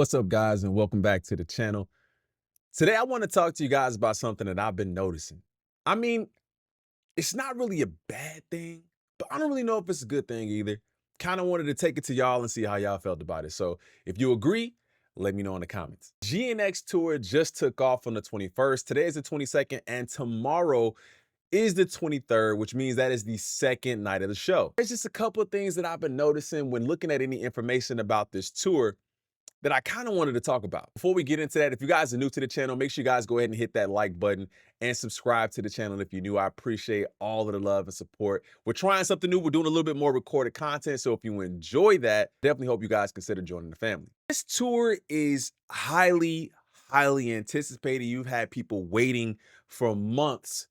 What's up, guys, and welcome back to the channel. Today, I want to talk to you guys about something that I've been noticing. I mean, it's not really a bad thing, but I don't really know if it's a good thing either. Kind of wanted to take it to y'all and see how y'all felt about it. So if you agree, let me know in the comments. GNX tour just took off on the 21st. Today is the 22nd, and tomorrow is the 23rd, which means that is the second night of the show. There's just a couple of things that I've been noticing when looking at any information about this tour that I kind of wanted to talk about. Before we get into that, if you guys are new to the channel, make sure you guys go ahead and hit that like button and subscribe to the channel if you're new. I appreciate all of the love and support. We're trying something new. We're doing a little bit more recorded content. So if you enjoy that, definitely hope you guys consider joining the family. This tour is highly anticipated. You've had people waiting for months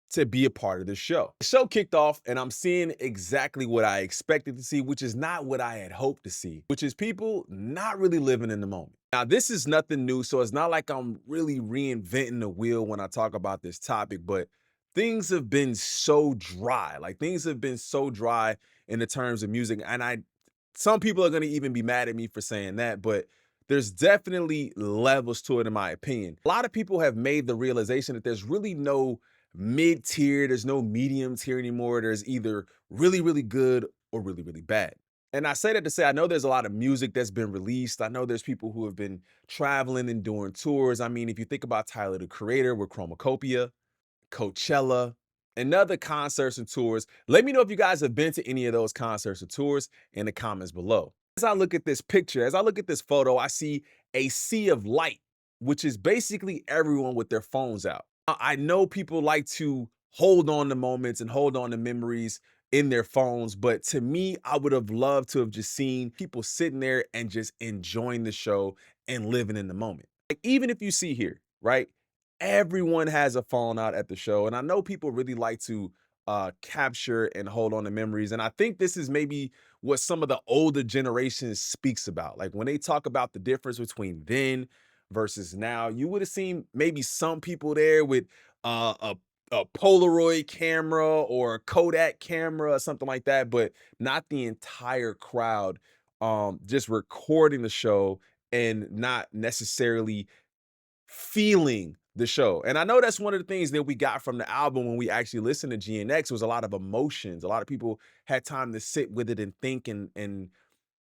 to be a part of the show. The show kicked off and I'm seeing exactly what I expected to see, which is not what I had hoped to see, which is people not really living in the moment. Now, this is nothing new, so it's not like I'm really reinventing the wheel when I talk about this topic, but things have been so dry. Like, things have been so dry in the terms of music. And some people are going to even be mad at me for saying that, but there's definitely levels to it, in my opinion. A lot of people have made the realization that there's really no mid-tier, there's no medium tier anymore. There's either really good or really bad. And I say that to say, I know there's a lot of music that's been released. I know there's people who have been traveling and doing tours. I mean, if you think about Tyler, the Creator with Chromacopia, Coachella, and other concerts and tours, let me know if you guys have been to any of those concerts or tours in the comments below. As I look at this picture, as I look at this photo, I see a sea of light, which is basically everyone with their phones out. I know people like to hold on to moments and hold on to memories in their phones, but to me, I would have loved to have just seen people sitting there and just enjoying the show and living in the moment. Like, even if you see here, right? Everyone has a phone out at the show, and I know people really like to capture and hold on to memories. And I think this is maybe what some of the older generations speaks about. Like, when they talk about the difference between then versus now, you would have seen maybe some people there with uh, a a Polaroid camera or a Kodak camera or something like that, but not the entire crowd just recording the show and not necessarily feeling the show. And I know that's one of the things that we got from the album when we actually listened to GNX was a lot of emotions. A lot of people had time to sit with it and think and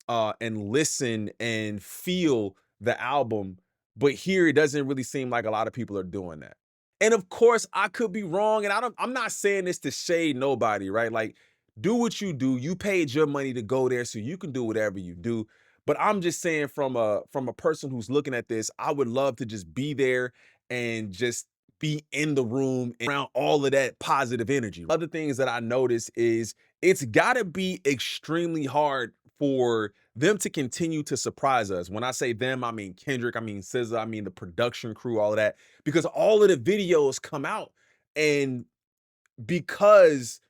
listen and feel the album. But here it doesn't really seem like a lot of people are doing that. And of course, I could be wrong. And I'm not saying this to shade nobody, right? Like, do what you do. You paid your money to go there, so you can do whatever you do. But I'm just saying, from a person who's looking at this, I would love to just be there and just be in the room and around all of that positive energy. Other things that I notice is it's got to be extremely hard for them to continue to surprise us. When I say them, I mean Kendrick, I mean SZA, I mean the production crew, all of that, because all of the videos come out, and because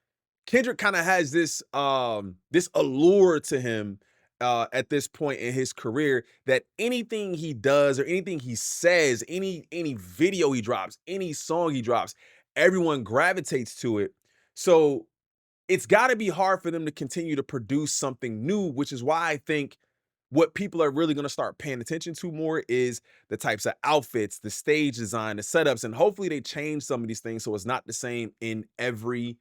Kendrick kind of has this allure to him at this point in his career, that anything he does or anything he says, any video he drops, any song he drops, everyone gravitates to it. So it's got to be hard for them to continue to produce something new, which is why I think what people are really going to start paying attention to more is the types of outfits, the stage design, the setups, and hopefully they change some of these things so it's not the same in every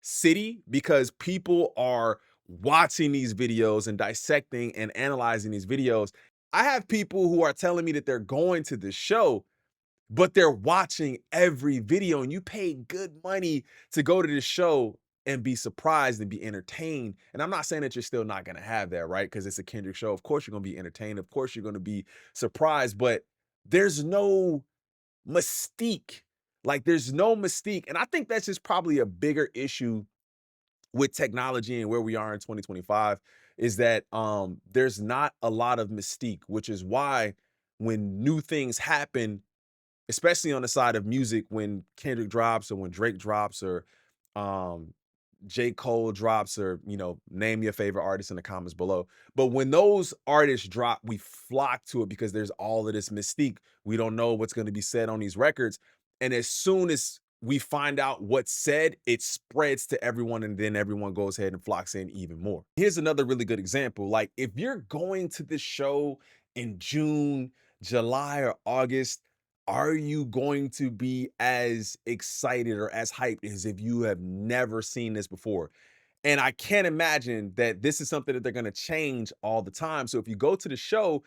city, because people are watching these videos and dissecting and analyzing these videos. I have people who are telling me that they're going to the show, but they're watching every video, and you pay good money to go to this show and be surprised and be entertained. And I'm not saying that you're still not going to have that, right? Because it's a Kendrick show. Of course, you're going to be entertained. Of course, you're going to be surprised, but there's no mystique. Like, there's no mystique. And I think that's just probably a bigger issue with technology and where we are in 2025, is that there's not a lot of mystique, which is why when new things happen, especially on the side of music, when Kendrick drops or when Drake drops or um, J. Cole drops, or, name your favorite artist in the comments below. But when those artists drop, we flock to it because there's all of this mystique. We don't know what's going to be said on these records. And as soon as we find out what's said, it spreads to everyone, and then everyone goes ahead and flocks in even more. Here's another really good example. Like, if you're going to this show in June, July, or August, are you going to be as excited or as hyped as if you have never seen this before? And I can't imagine that this is something that they're gonna change all the time. So if you go to the show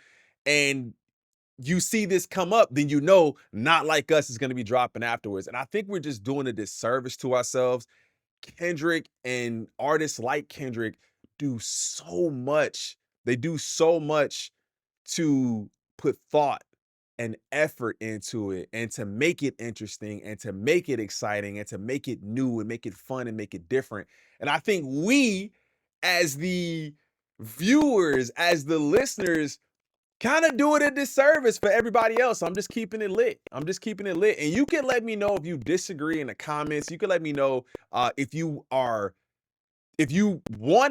and you see this come up, then you know Not Like Us is gonna be dropping afterwards. And I think we're just doing a disservice to ourselves. Kendrick and artists like Kendrick do so much. They do so much to put thought and effort into it and to make it interesting and to make it exciting and to make it new and make it fun and make it different. And I think we, as the viewers, as the listeners, kind of do it a disservice for everybody else. I'm just keeping it lit. I'm just keeping it lit. And you can let me know if you disagree in the comments. You can let me know if you want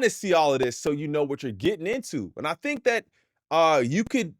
to see all of this so you know what you're getting into. And I think that you could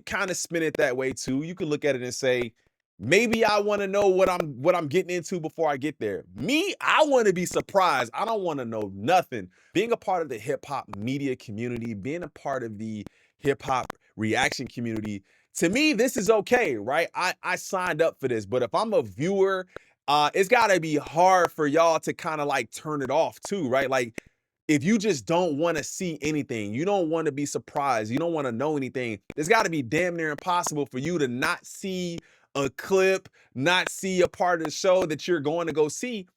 kind of spin it that way too. You could look at it and say, maybe I want to know what I'm getting into before I get there. Me, I want to be surprised. I don't want to know nothing. Being a part of the hip hop media community, being a part of the hip hop reaction community, to me, this is okay, right? I signed up for this, but if I'm a viewer, it's gotta be hard for y'all to kind of like turn it off too, right? Like if you just don't want to see anything, you don't want to be surprised, you don't want to know anything, it's got to be damn near impossible for you to not see a clip, not see a part of the show that you're going to go see,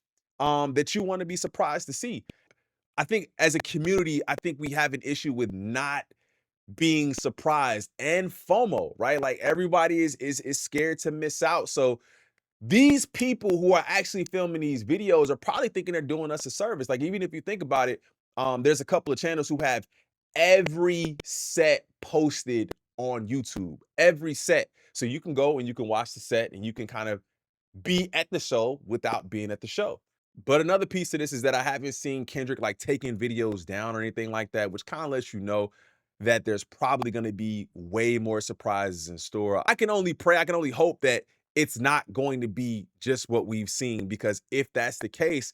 that you want to be surprised to see. I think as a community, I think we have an issue with not being surprised and FOMO, right? Like everybody is scared to miss out. So these people who are actually filming these videos are probably thinking they're doing us a service. Like, even if you think about it, there's a couple of channels who have every set posted on YouTube, every set. So you can go and you can watch the set and you can kind of be at the show without being at the show. But another piece of this is that I haven't seen Kendrick like taking videos down or anything like that, which kind of lets you know that there's probably going to be way more surprises in store. I can only pray, I can only hope that it's not going to be just what we've seen, because if that's the case,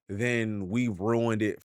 then we've ruined it